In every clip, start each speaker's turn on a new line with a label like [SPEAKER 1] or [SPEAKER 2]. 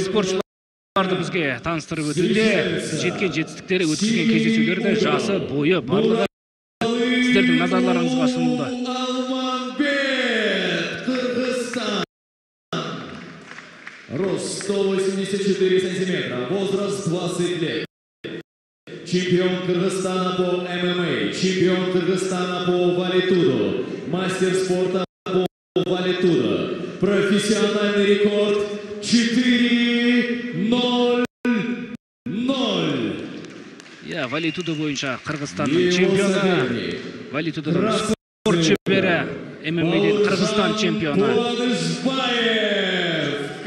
[SPEAKER 1] спортшыларды бізге таныстырып өтуде. Жеткен жетістіктері, өткізген кездесулерді, жасы, бойы, барлығы сіздердің назарларыңызға ұсынылды.
[SPEAKER 2] Рост 184 сантиметра, возраст 20 лет. Чемпион Кыргызстана по ММА, чемпион Кыргызстана по валетудо, мастер спорта по валетудо. Профессиональный рекорд 4-0-0.
[SPEAKER 1] Валетудо бойынша Кыргызстанның чемпионы, валетудодан спорт шебері, ММА-ден Кыргызстан чемпионы.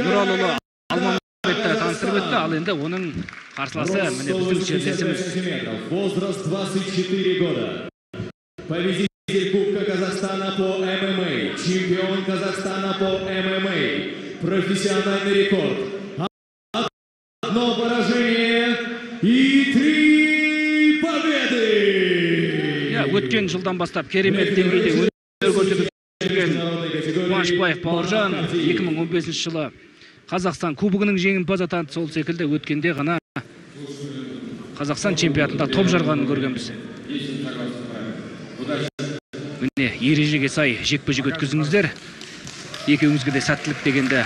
[SPEAKER 1] Нұралұлы Алманбетті таныстырып өтті, ал енді оның қарсыласы міне біздің жерлесіміз.
[SPEAKER 2] Возраст 24 года. Победитель Кубка Казахстана по ММА, чемпион Казахстана по ММА, профессиональный рекорд. Одно поражение и 3 победы.
[SPEAKER 1] Өткен жылдан бастап керемет деңгейде өнер көрсетіп жүрген Қуанышбаев Бауыржан 2015 жылы Қазақстан кубогының жеңімпазы атанды. Сол секілді өткенде ғана Қазақстан чемпионатында топ жарғанын көргенбіз. Міне ережеге сай жекпе-жек өткізіңіздер. Екеуіңізге де сәттілік дегенді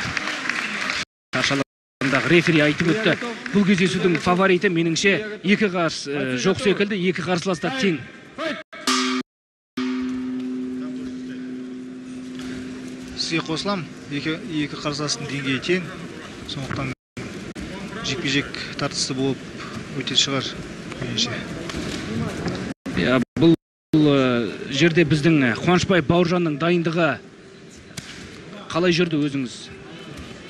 [SPEAKER 1] шаршаларындағы рефери айтып өтті. Бұл кездесудің фавориті меніңше екі қарсы жоқ секілді, екі қарсыласта тең.
[SPEAKER 3] Сізге қосылам, екі қарсыластың деңгейі тең, сондықтан жекпе-жек тартысты болып өтетін шығар.
[SPEAKER 1] Бұл жерде біздің Қуанышбаев Бауыржанның дайындығы қалай жүрді, өзіңіз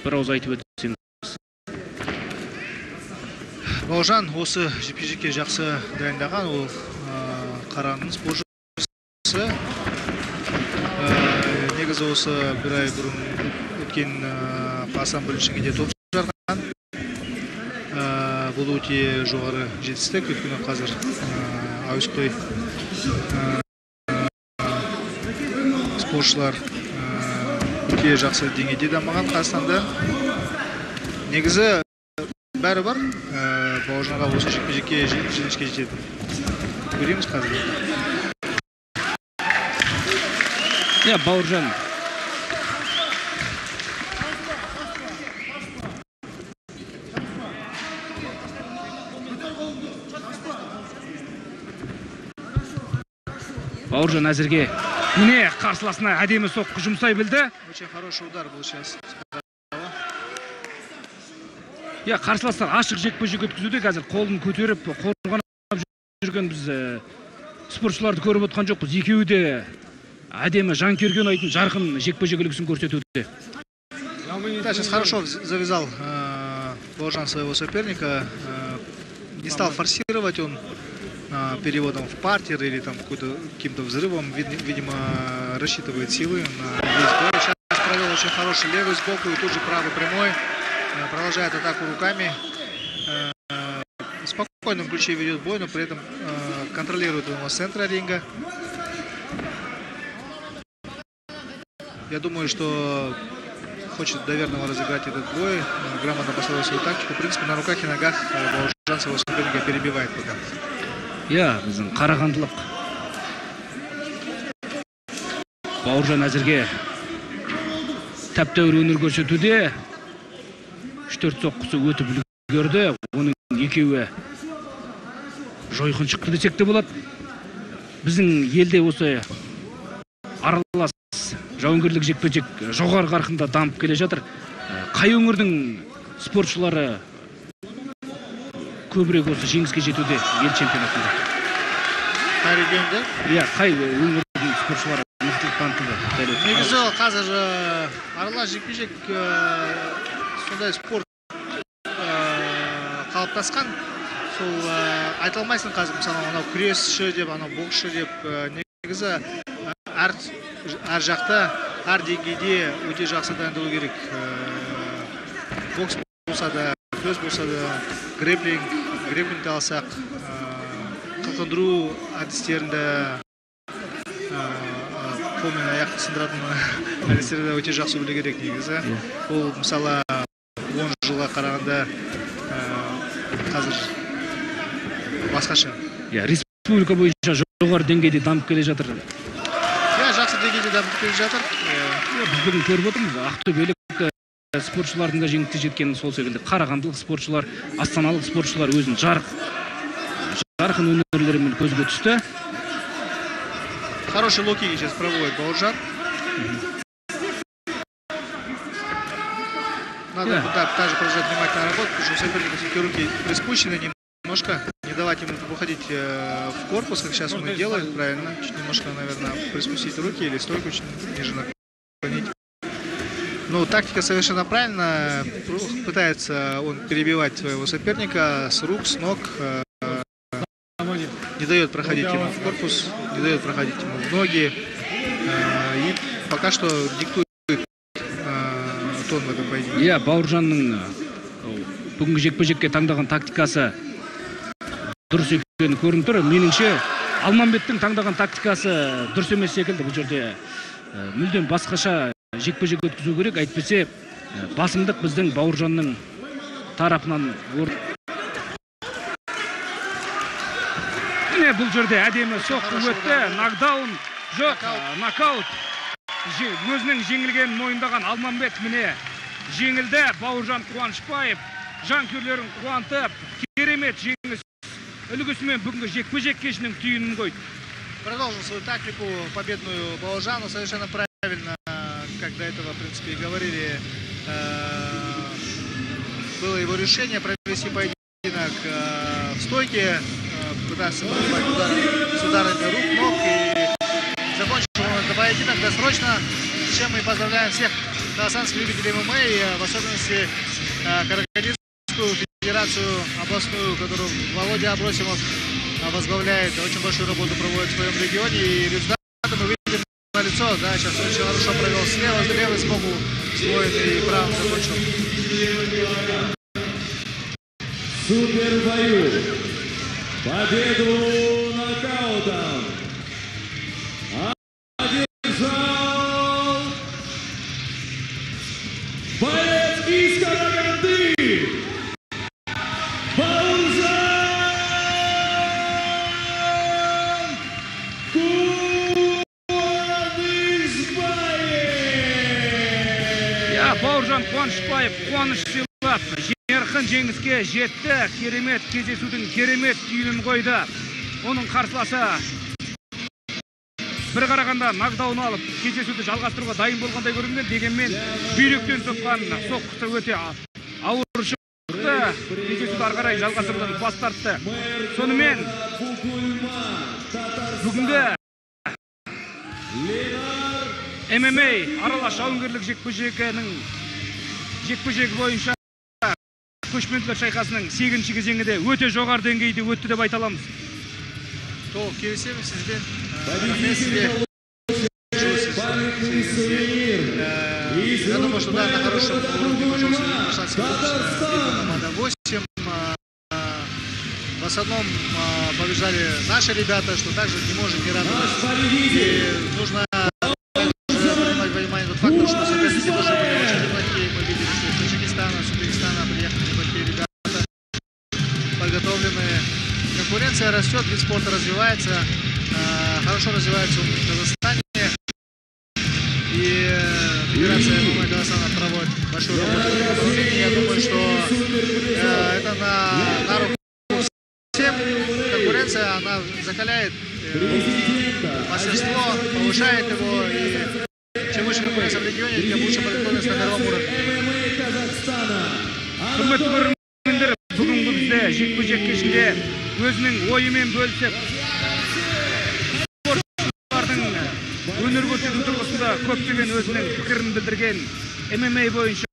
[SPEAKER 1] бір ауыз айтып өтсеңіз?
[SPEAKER 3] Бауыржан осы жекпе-жекке жақсы дайындаған, ол қараның спортшысы. Негізі осы бір ай бұрын өткен Қазақстан біріншілігінде топ жарған. Бұл өте жоғары жетістік, өйткені қазір әуесқой спортшылар өте жақсы деңгейде дамыған Қазақстанда. Негізі бәрі бар, Бауыржанға осы жекпе-жекке жеңіске жетеді. Көреміз қазір.
[SPEAKER 1] Бауыржан Бауыржан әзірге міне қарсыласына әдемі соққы жұмсай білді.
[SPEAKER 3] Очень хороший удар был сейчас.
[SPEAKER 1] Қарсыластар ашық жекпе-жек өткізуде, қазір қолын көтеріп қорғанып жүрген біз спортшыларды көріп отқан жоқпыз. Екеуі де әдемі жанкүйерге ұнайтын жарқын жекпе-жек үлгісін көрсетуде.
[SPEAKER 3] Да, сейчас хорошо завязал Бауыржан своего соперника. Не стал форсировать он переводом в партер или там каким-то взрывом. Видимо, рассчитывает силы на весь бой. Сейчас провел очень хороший левый сбоку и тут же правый прямой. Продолжает атаку руками. В спокойном ключе ведет бой, но при этом контролирует его с центра ринга. Я думаю, что хочет доверного разыграть этот бой, грамотно построил свою тактику. В принципе, на руках и ногах Бауыржан своего соперника перебивает пока.
[SPEAKER 1] Біздің қарағандылық Бауыржан әзірге тәп-тәуір өнер көрсетуде. 3-4 соққысы өтіп үлгерді. Оның екеуі жойқын шықты десек те болады. Біздің елде осы аралас жауынгерлік жекпе-жек жоғары қарқында дамып келе жатыр. Қай өңірдің спортшылары көбірек осы жеңіске жетуде ел чемпионатында?
[SPEAKER 3] Қай регионда?
[SPEAKER 1] Қай өңірдің спортшылары мықтылық танытуда?
[SPEAKER 3] Негізі қазір аралас жекпе-жек сондай спорт қалыптасқан. Сол айта алмайсың қазір, мысалы, анау күресші деп, анау боксшы деп. Негізі әр жақта, әр деңгейде өте жақсы дайындалу керек. Бокс болса да, күрес болса да, грэпплингті алсақ, қылқындыру әдістерінде, қолмен аяқты сындыратын әдістерді өте жақсы білу керек негізі. Ол мысалы 10 жылға қарағанда қазір басқаша.
[SPEAKER 1] Республика бойынша жоғары деңгейде дамып келе жатыр.
[SPEAKER 3] Жақсы деңгейде дамып келе жатыр.
[SPEAKER 1] Біз бүгін көріп отырмыз, ақтөбелік спортшылардың да жеңіске жеткені сол секілді. Қарағандылық спортшылар, астаналық спортшылар өзін жарқын өнерлерімен көзге түсті.
[SPEAKER 3] Хороший лоу-кик сейчас проводит Бауыржан. Надо также продолжать внимательно работать, потому что у соперника все-таки руки приспущены немножко. Не давать ему выходить в корпус, как сейчас он и делает, правильно. Чуть немножко, наверное, приспустить руки или стойку чуть ниже наклонить. Ну, тактика совершенно правильная. Пытается он перебивать своего соперника с рук, с ног. Не дает проходить ему в корпус, не дает проходить ему в ноги. И пока что диктует тон в этом поединке.
[SPEAKER 1] Бауыржанның бүгінгі жекпе-жекке таңдаған тактикасы дұрыс екені көрініп тұр. Меніңше Алманбеттің таңдаған тактикасы дұрыс емес секілді. Бұл жерде мүлдем басқаша жекпе-жек өткізу керек. Әйтпесе басымдық біздің Бауыржанның тарапынан. Бұл жерде әдемі соққы өтті. Нокдаун жоқ, нокаут. Өзінің жеңілгенін мойындаған Алманбет міне жеңілді. Бауыржан Қуанышбаев жанкүйерлерін қуантып, керемет жеңіс үлгісімен бүгінгі жекпе-жек кешінің түйінін қойды.
[SPEAKER 3] Продолжил свою тактику победную Бауыржану. Совершенно правильно, как до этого, в принципе, и говорили, было его решение провести поединок в стойке, пытаться с ударами рук, ног, и закончил этот поединок досрочно, с чем мы поздравляем всех казахстанских любителей ММА, в особенности Карагандинскую федерацию областную, которую Володя Абросимов возглавляет, очень большую работу проводит в своем регионе, и результаты мы видим на лицо, да, сейчас очень хорошо провел слева, левый сбоку свой и правым закончил.
[SPEAKER 2] Супер бою! Победу нокаутом одержал боец из Караганды Бауыржан Қуанышбаев.
[SPEAKER 1] Бауыржан Қуанышбаев қуаныш сыйлап, Ерқын жеңіске жетті. Керемет кездесудің керемет түйінін қойды. Оның қарсыласы бір қарағанда нокдаун алып, кездесуді жалғастыруға дайын болғандай көрінген, дегенмен бүйректен соққан соққысы өте ауыр шықты. Кездесуді ары қарай жалғастырудан бас тартты. Сонымен бүгінгі ММА аралас жауынгерлік жекпе-жегі бойынша көшпенділер шайқасының 8-ші кезеңі де өте жоғары деңгейде өтті деп айта аламыз.
[SPEAKER 3] Толық келісемін сізбен. Я думаю, что да, на хорошем уровне пошел команда 8. В основном побежали наши ребята, что также не может не радовать. И нужно принимать во внимание тот фактор, что соперники тоже были очень неплохие. Мы видели, что из Таджикистана, с Узбекистана приехали неплохие ребята, подготовленные. Конкуренция растет, вид спорта развивается, хорошо развивается он в Казахстане. И Федерация ММА Казахстана проводит большую работу в этом направлении. Я думаю, что это на руку всем. Конкуренция, она закаляет мастерство, повышает его. И чем выше конкуренция в регионе, тем лучше подготовленность на мировом уровне.
[SPEAKER 1] Бүгінгі бізде жекпе-жек кешінде өзінің ойымен бөлісіп, спортшылардың өнер көрсету тұрғысында көптеген өзінің пікірін білдірген ММА бойынша